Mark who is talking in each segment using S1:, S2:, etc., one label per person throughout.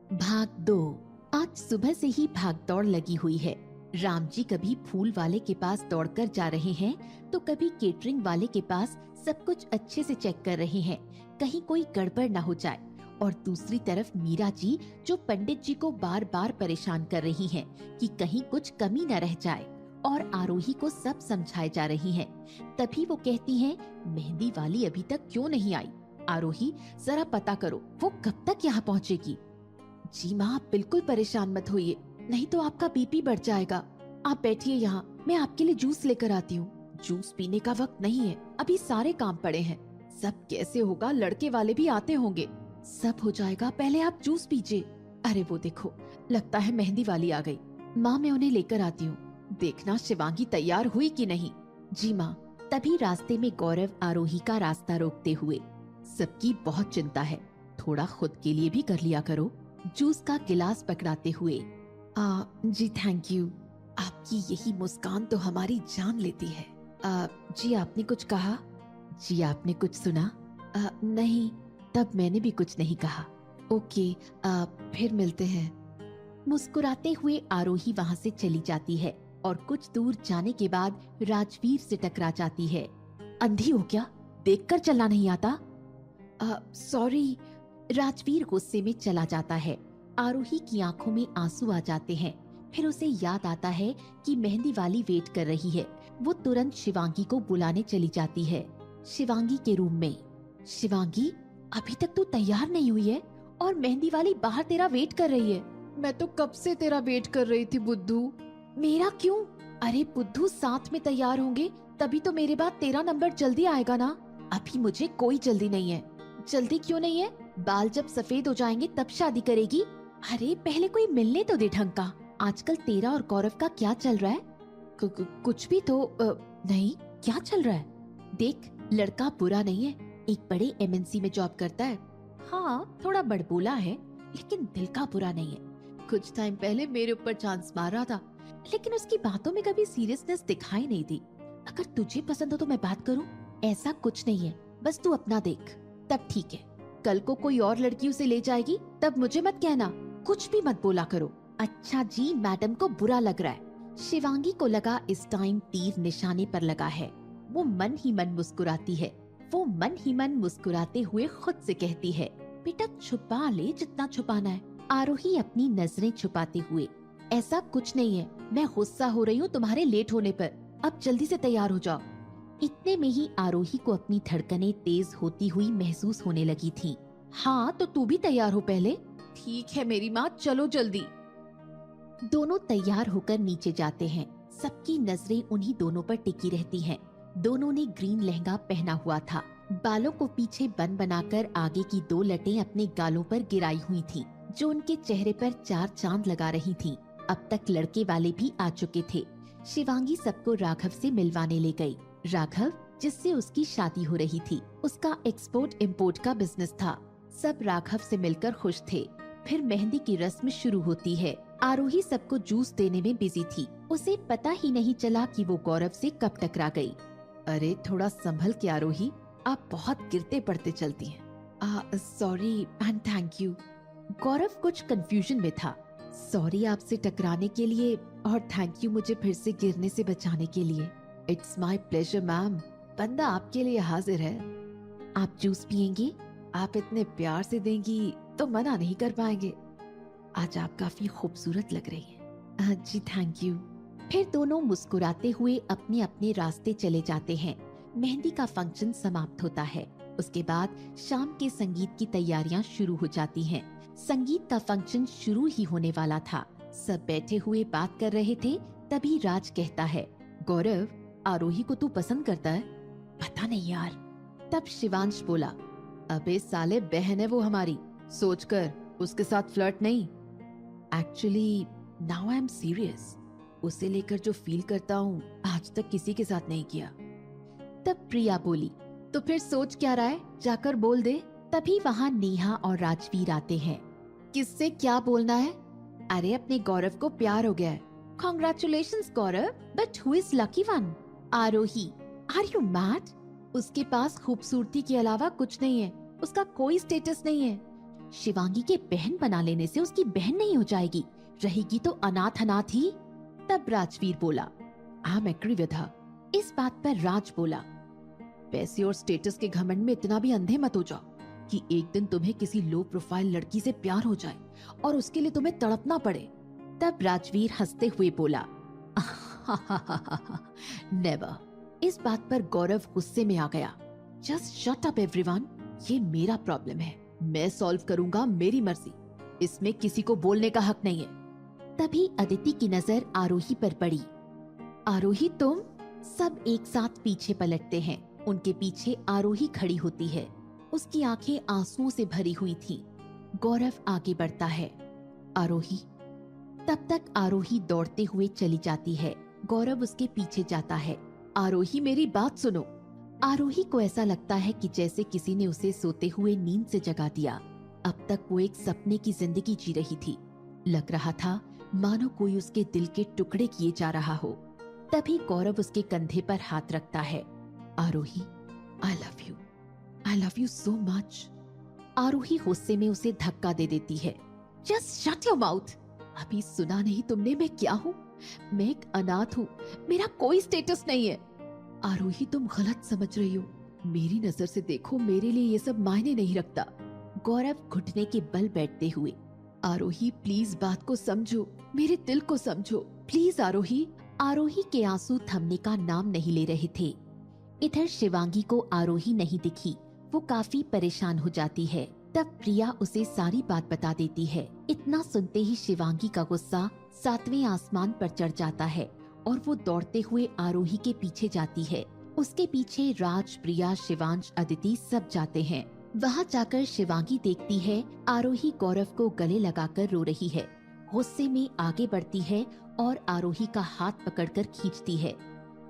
S1: भाग 2। आज सुबह से ही भाग दौड़ लगी हुई है। राम जी कभी फूल वाले के पास दौड़कर जा रहे हैं तो कभी केटरिंग वाले के पास सब कुछ अच्छे से चेक कर रहे हैं, कहीं कोई गड़बड़ ना हो जाए। और दूसरी तरफ मीरा जी जो पंडित जी को बार बार परेशान कर रही हैं कि कहीं कुछ कमी न रह जाए, और आरोही को सब समझाए जा रही हैं। तभी वो कहती हैं, मेहंदी वाली अभी तक क्यों नहीं आई? आरोही, जरा पता करो वो कब तक यहाँ पहुँचेगी। जी माँ, आप बिल्कुल परेशान मत होइए, नहीं तो आपका बीपी बढ़ जाएगा। आप बैठिए यहाँ, मैं आपके लिए जूस लेकर आती हूँ। जूस पीने का वक्त नहीं है, अभी सारे काम पड़े हैं। सब कैसे होगा, लड़के वाले भी आते होंगे। सब हो जाएगा, पहले आप जूस पीजिए। अरे वो देखो, लगता है मेहंदी वाली आ गई। माँ, मैं उन्हें लेकर आती हूँ। देखना शिवांगी तैयार हुई कि नहीं। जी माँ। तभी रास्ते में गौरव आरोही का रास्ता रोकते हुए, सबकी बहुत चिंता है, थोड़ा खुद के लिए भी कर लिया करो। जूस का गिलास पकड़ाते हुए, जी थैंक यू। आपकी यही मुस्कान तो हमारी जान लेती है। जी आपने कुछ कहा? जी आपने कुछ सुना? नहीं, तब मैंने भी कुछ नहीं कहा। ओके, फिर मिलते हैं। मुस्कुराते हुए आरोही वहाँ से चली जाती है और कुछ दूर जाने के बाद राजवीर से टकरा जाती है। अंधी हो क्या, देखकर चलना नहीं आता? सॉरी। राजवीर गुस्से में चला जाता है। आरोही की आंखों में आंसू आ जाते हैं। फिर उसे याद आता है कि मेहंदी वाली वेट कर रही है। वो तुरंत शिवांगी को बुलाने चली जाती है। शिवांगी के रूम में, शिवांगी, अभी तक तू तैयार नहीं हुई है और मेहंदी वाली बाहर तेरा वेट कर रही है। मैं तो कब से तेरा वेट कर रही थी बुद्धू। मेरा क्यों? अरे बुद्धू, साथ में तैयार होंगे तभी तो मेरे बाद तेरा नंबर जल्दी आएगा ना। अभी मुझे कोई जल्दी नहीं है। जल्दी क्यों नहीं है? बाल जब सफेद हो जाएंगे तब शादी करेगी। अरे पहले कोई मिलने तो दे ढंग का। आजकल तेरा और गौरव का क्या चल रहा है? कुछ भी तो नहीं, क्या चल रहा है? देख, लड़का बुरा नहीं है, एक बड़े एमएनसी में जॉब करता है। हाँ, थोड़ा बड़बोला है लेकिन दिल का बुरा नहीं है। कुछ टाइम पहले मेरे ऊपर चांस मार रहा था, लेकिन उसकी बातों में कभी सीरियसनेस दिखाई नहीं दी। अगर तुझे पसंद हो तो मैं बात करूं? ऐसा कुछ नहीं है, बस तू अपना देख, तब ठीक है। कल को कोई और लड़की उसे ले जाएगी तब मुझे मत कहना, कुछ भी मत बोला करो। अच्छा जी, मैडम को बुरा लग रहा है। शिवांगी को लगा इस टाइम तीर निशाने पर लगा है। वो मन ही मन मुस्कुराती है। वो मन ही मन मुस्कुराते हुए खुद से कहती है, बेटा छुपा ले जितना छुपाना है। आरोही अपनी नजरें छुपाते हुए, ऐसा कुछ नहीं है, मैं गुस्सा हो रही हूँ तुम्हारे लेट होने पर। अब जल्दी से तैयार हो जाओ। इतने में ही आरोही को अपनी धड़कनें तेज होती हुई महसूस होने लगी थीं। हाँ तो तू भी तैयार हो पहले। ठीक है मेरी माँ, चलो जल्दी। दोनों तैयार होकर नीचे जाते हैं। सबकी नजरें उन्हीं दोनों पर टिकी रहती हैं। दोनों ने ग्रीन लहंगा पहना हुआ था। बालों को पीछे बन बनाकर आगे की 2 लटें अपने गालों पर गिराई हुई थीं, जो उनके चेहरे पर 4 चांद लगा रही थीं। अब तक लड़के वाले भी आ चुके थे। शिवांगी सबको राघव से मिलवाने ले गई। राघव, जिससे उसकी शादी हो रही थी, उसका एक्सपोर्ट इम्पोर्ट का बिजनेस था। सब राघव से मिलकर खुश थे। फिर मेहंदी की रस्म शुरू होती है। आरोही सबको जूस देने में बिजी थी। उसे पता ही नहीं चला कि वो गौरव से कब टकरा गई। अरे थोड़ा संभल के आरोही, आप बहुत गिरते पड़ते चलती हैं। Sorry and thank you. Gaurav कुछ कंफ्यूजन में था। सॉरी आपसे टकराने के लिए और थैंक यू मुझे फिर से गिरने से बचाने के लिए। इट्स माई प्लेजर मैम, बंदा आपके लिए हाजिर है। आप जूस पियेंगी? आप इतने प्यार से देंगी तो मना नहीं कर पाएंगे। आज आप काफी खूबसूरत लग रही हैं। जी थैंक यू। फिर दोनों मुस्कुराते हुए अपने अपने रास्ते चले जाते हैं। मेहंदी का फंक्शन समाप्त होता है। उसके बाद शाम के संगीत की तैयारियां शुरू हो जाती हैं। संगीत का फंक्शन शुरू ही होने वाला था। सब बैठे हुए बात कर रहे थे, तभी राज कहता है, गौरव, आरोही को तू पसंद करता है? पता नहीं यार। तब शिवांश बोला, अबे साले, बहन है वो हमारी, सोचकर, उसके साथ फ्लर्ट नहीं। Actually now I am serious, उसे लेकर जो फील करता हूँ आज तक किसी के साथ नहीं किया। तब प्रिया बोली, तो फिर सोच क्या रहा है, जाकर बोल दे। तभी वहाँ नेहा और राजवीर आते हैं। किससे क्या बोलना है? अरे अपने गौरव को प्यार हो गया है। Congratulations Gaurav, but who is lucky one? Aarohi. Are you mad? उसके पास खूबसूरती के अलावा कुछ नहीं है, उसका कोई स्टेटस नहीं है। शिवांगी के बहन बना लेने से उसकी बहन नहीं हो जाएगी, रहेगी तो अनाथ अनाथ ही। तब राजवीर बोला, I am agree with her. इस बात पर राज बोला, पैसे और स्टेटस के घमंड में इतना भी अंधे मत हो जाओ कि एक दिन तुम्हें किसी लो प्रोफाइल लड़की से प्यार हो जाए और उसके लिए तुम्हें तड़पना पड़े। तब राजवीर हंसते हुए बोला, नेवर। इस बात पर गौरव गुस्से में आ गया। जस्ट शट अप एवरीवन, ये मेरा प्रॉब्लम है, मैं सॉल्व करूंगा, मेरी मर्जी, इसमें किसी को बोलने का हक नहीं है। तभी अदिति की नजर आरोही पर पड़ी। आरोही तुम? सब एक साथ पीछे पलटते हैं। उनके पीछे आरोही खड़ी होती है। उसकी आंखें आंसुओं से भरी हुई थीं। गौरव आगे बढ़ता है, आरोही। तब तक आरोही दौड़ते हुए चली जाती है। गौरव उसके पीछे जाता है। आरोही मेरी बात सुनो। आरोही को ऐसा लगता है कि जैसे किसी ने उसे सोते हुए नींद से जगा दिया। अब तक वो एक सपने की जिंदगी जी रही थी। लग रहा था मानो कोई उसके दिल के टुकड़े किए जा रहा हो। तभी गौरव उसके कंधे पर हाथ रखता है। Aarohi, I love you so much. Aarohi गुस्से में उसे धक्का दे देती है। Just shut your mouth. अभी सुना नहीं तुमने मैं क्या हूँ? मैं एक अनाथ हूँ, मेरा कोई स्टेटस नहीं है। आरोही तुम गलत समझ रही हो, मेरी नजर से देखो, मेरे लिए ये सब मायने नहीं रखता। गौरव घुटने के बल बैठते हुए, आरोही प्लीज बात को समझो, मेरे दिल को समझो, प्लीज आरोही। आरोही के आंसू थमने का नाम नहीं ले रहे थे। इधर शिवांगी को आरोही नहीं दिखी। वो काफी परेशान हो जाती है। तब प्रिया उसे सारी बात बता देती है। इतना सुनते ही शिवांगी का गुस्सा 7वें आसमान पर चढ़ जाता है और वो दौड़ते हुए आरोही के पीछे जाती है। उसके पीछे राज, प्रिया, शिवांश, अदिति सब जाते हैं। वहाँ जाकर शिवांगी देखती है आरोही गौरव को गले लगाकर रो रही है। गुस्से में आगे बढ़ती है और आरोही का हाथ पकड़कर खींचती है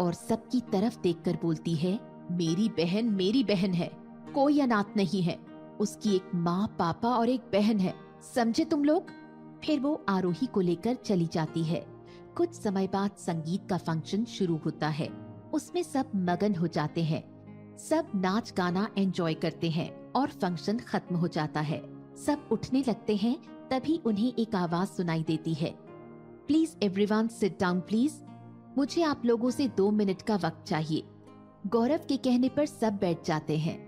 S1: और सबकी तरफ देखकर बोलती है, मेरी बहन है, कोई अनाथ नहीं है। उसकी एक माँ, पापा और एक बहन है, समझे तुम लोग? फिर वो आरोही को लेकर चली जाती है। कुछ समय बाद संगीत का फंक्शन शुरू होता है। उसमें सब मगन हो जाते हैं। सब नाच गाना एंजॉय करते हैं और फंक्शन खत्म हो जाता है। सब उठने लगते हैं। तभी उन्हें एक आवाज सुनाई देती है, please everyone sit down please. मुझे आप लोगों से 2 मिनट का वक्त चाहिए। गौरव के कहने पर सब बैठ जाते हैं।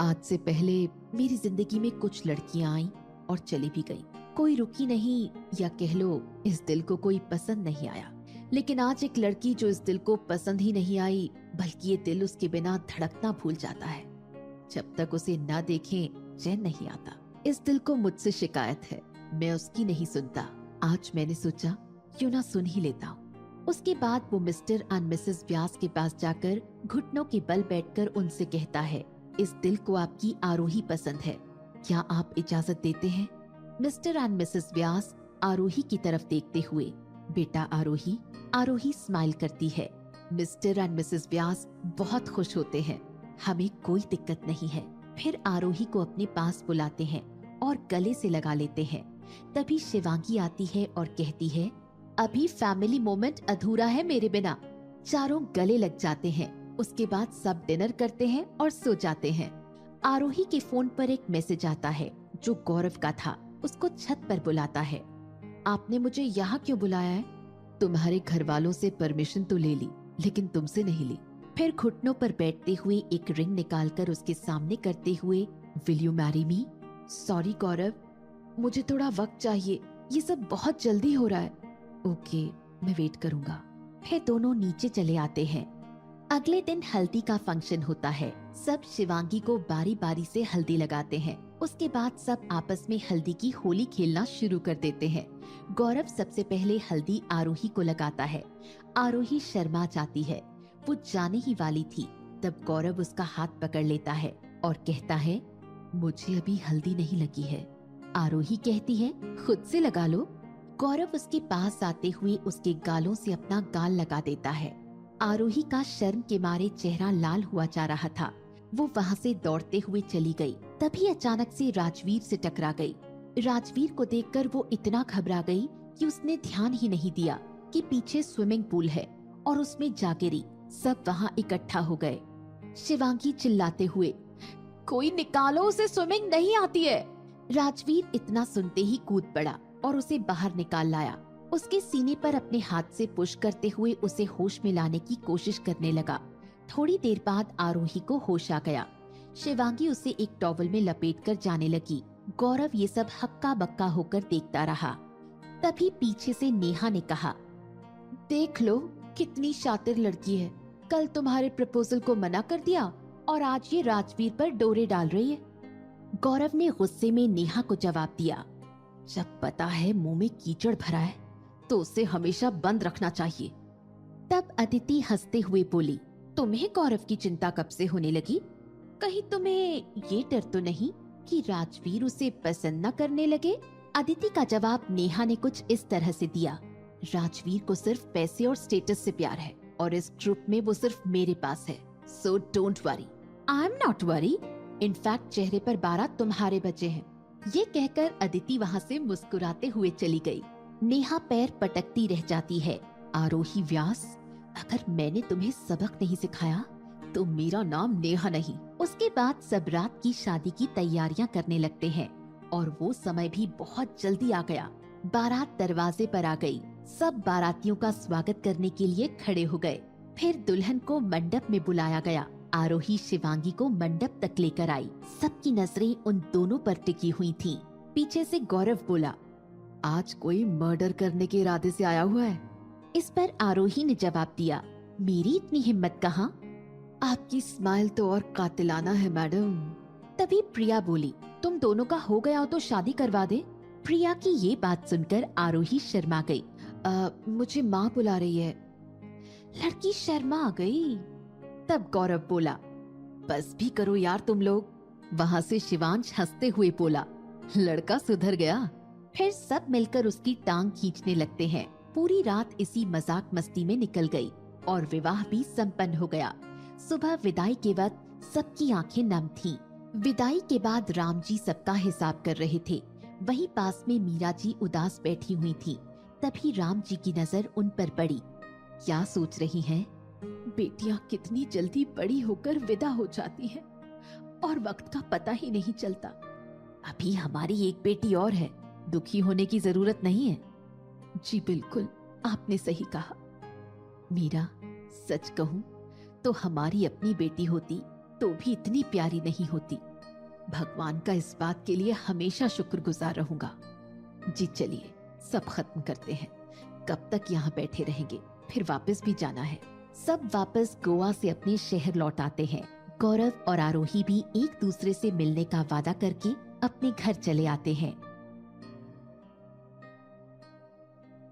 S1: आज से पहले मेरी जिंदगी में कुछ लड़कियां आई और चली भी गई। कोई रुकी नहीं, या कह लो इस दिल को कोई पसंद नहीं आया। लेकिन आज एक लड़की जो इस दिल को पसंद ही नहीं आई, बल्कि ये दिल उसके बिना धड़कना भूल जाता है। जब तक उसे ना देखें चैन नहीं आता। इस दिल को मुझसे शिकायत है, मैं उसकी नहीं सुनता। आज मैंने सोचा क्यों ना सुन ही लेता हूँ। उसके बाद वो मिस्टर एंड मिसेस व्यास के पास जाकर घुटनों के बल बैठकर उनसे कहता है, इस दिल को आपकी आरोही पसंद है, क्या आप इजाजत देते हैं? मिस्टर एंड मिसेस व्यास आरोही की तरफ देखते हुए, बेटा आरोही। आरोही स्माइल करती है। मिस्टर एंड मिसेस व्यास बहुत खुश होते हैं। हमें कोई दिक्कत नहीं है। फिर आरोही को अपने पास बुलाते हैं और गले से लगा लेते हैं। तभी शिवांगी आती है और कहती है, अभी फैमिली मोमेंट अधूरा है मेरे बिना। चारों गले लग जाते हैं। उसके बाद सब डिनर करते हैं और सो जाते हैं। आरोही के फोन पर एक मैसेज आता है जो गौरव का था। उसको छत पर बुलाता है, आपने मुझे यहाँ क्यों बुलाया है? तुम्हारे घर वालों से परमिशन तो ले ली, लेकिन तुमसे नहीं ली। फिर घुटनों पर बैठते हुए एक रिंग निकालकर उसके सामने करते हुए, will you marry me? Sorry Gaurav, मुझे थोड़ा वक्त चाहिए, ये सब बहुत जल्दी हो रहा है। ओके, मैं वेट करूंगा। फिर दोनों नीचे चले आते हैं। अगले दिन हल्दी का फंक्शन होता है। सब शिवांगी को बारी बारी से हल्दी लगाते हैं। उसके बाद सब आपस में हल्दी की होली खेलना शुरू कर देते हैं। गौरव सबसे पहले हल्दी आरोही को लगाता है। आरोही शर्मा जाती है। वो जाने ही वाली थी, तब गौरव उसका हाथ पकड़ लेता है और कहता है, मुझे अभी हल्दी नहीं लगी है। आरोही कहती है, खुद से लगा लो। गौरव उसके पास आते हुए उसके गालों से अपना गाल लगा देता है। आरोही का शर्म के मारे चेहरा लाल हुआ जा रहा था। वो वहाँ से दौड़ते हुए चली गई। तभी अचानक से राजवीर से टकरा गई। राजवीर को देखकर वो इतना घबरा गई कि उसने ध्यान ही नहीं दिया कि पीछे स्विमिंग पूल है और उसमें जा गिरी। सब वहाँ इकट्ठा हो गए। शिवांगी चिल्लाते हुए, कोई निकालो उसे, स्विमिंग नहीं आती है। राजवीर इतना सुनते ही कूद पड़ा और उसे बाहर निकाल लाया। उसके सीने पर अपने हाथ से पुश करते हुए उसे होश में लाने की कोशिश करने लगा। थोड़ी देर बाद आरोही को होश आ गया। शिवांगी उसे एक टॉवल में लपेटकर जाने लगी। गौरव ये सब हक्का बक्का होकर देखता रहा। तभी पीछे से नेहा ने कहा, देख लो कितनी शातिर लड़की है, कल तुम्हारे प्रपोजल को मना कर दिया और आज ये राजवीर पर डोरे डाल रही है। गौरव ने गुस्से में नेहा को जवाब दिया, जब पता है मुंह में कीचड़ भरा है तो उसे हमेशा बंद रखना चाहिए। तब अदिति हंसते हुए बोली, तुम्हें गौरव की चिंता कब से होने लगी? कहीं तुम्हें ये डर तो नहीं कि राजवीर उसे पसंद न करने लगे? अदिति का जवाब नेहा ने कुछ इस तरह से दिया, राजवीर को सिर्फ पैसे और स्टेटस से प्यार है और इस ग्रुप में वो सिर्फ मेरे पास है। So don't worry. I am not worry. In fact चेहरे पर 12 तुम्हारे बचे हैं। ये कहकर अदिति वहाँ से मुस्कुराते हुए चली गई। नेहा पैर पटकती रह जाती है। आरोही व्यास, अगर मैंने तुम्हें सबक नहीं सिखाया तो मेरा नाम नेहा नहीं। उसके बाद सब रात की शादी की तैयारियां करने लगते हैं और वो समय भी बहुत जल्दी आ गया। बारात दरवाजे पर आ गई। सब बारातियों का स्वागत करने के लिए खड़े हो गए। फिर दुल्हन को मंडप में बुलाया गया। आरोही शिवांगी को मंडप तक लेकर आई। सबकी नजरें उन दोनों पर टिकी हुई थीं। पीछे से गौरव बोला, आज कोई मर्डर करने के इरादे से आया हुआ है। इस पर आरोही ने जवाब दिया, मेरी इतनी हिम्मत कहाँ? आपकी स्माइल तो और कातिलाना है मैडम। तभी प्रिया बोली, तुम दोनों का हो गया हो तो शादी करवा दे। प्रिया की ये बात सुनकर आरोही शर्मा गई। मुझे माँ बुला रही है। लड़की शर्मा आ गई। तब गौरव बोला, बस भी करो यार तुम लोग। वहाँ से शिवांश हंसते हुए बोला, लड़का सुधर गया। फिर सब मिलकर उसकी टांग खींचने लगते हैं। पूरी रात इसी मजाक मस्ती में निकल गई और विवाह भी संपन्न हो गया। सुबह विदाई के वक्त सबकी आंखें नम थीं। विदाई के बाद राम जी सबका हिसाब कर रहे थे। वहीं पास में मीरा जी उदास बैठी हुई थी। तभी राम जी की नजर उन पर पड़ी। क्या सोच रही हैं? बेटियां कितनी जल्दी बड़ी होकर विदा हो जाती हैं और वक्त का पता ही नहीं चलता। अभी हमारी एक बेटी और है, दुखी होने की जरूरत नहीं है। जी बिल्कुल, आपने सही कहा। मीरा, सच कहूं तो हमारी अपनी बेटी होती तो भी इतनी प्यारी नहीं होती। भगवान का इस बात के लिए हमेशा शुक्रगुजार रहूंगा। जी चलिए, सब खत्म करते हैं। कब तक यहाँ बैठे रहेंगे? फिर वापस भी जाना है। सब वापस गोवा से अपने शहर लौट आते हैं। गौरव और आरोही भी एक दूसरे से मिलने का वादा करके अपने घर चले आते हैं।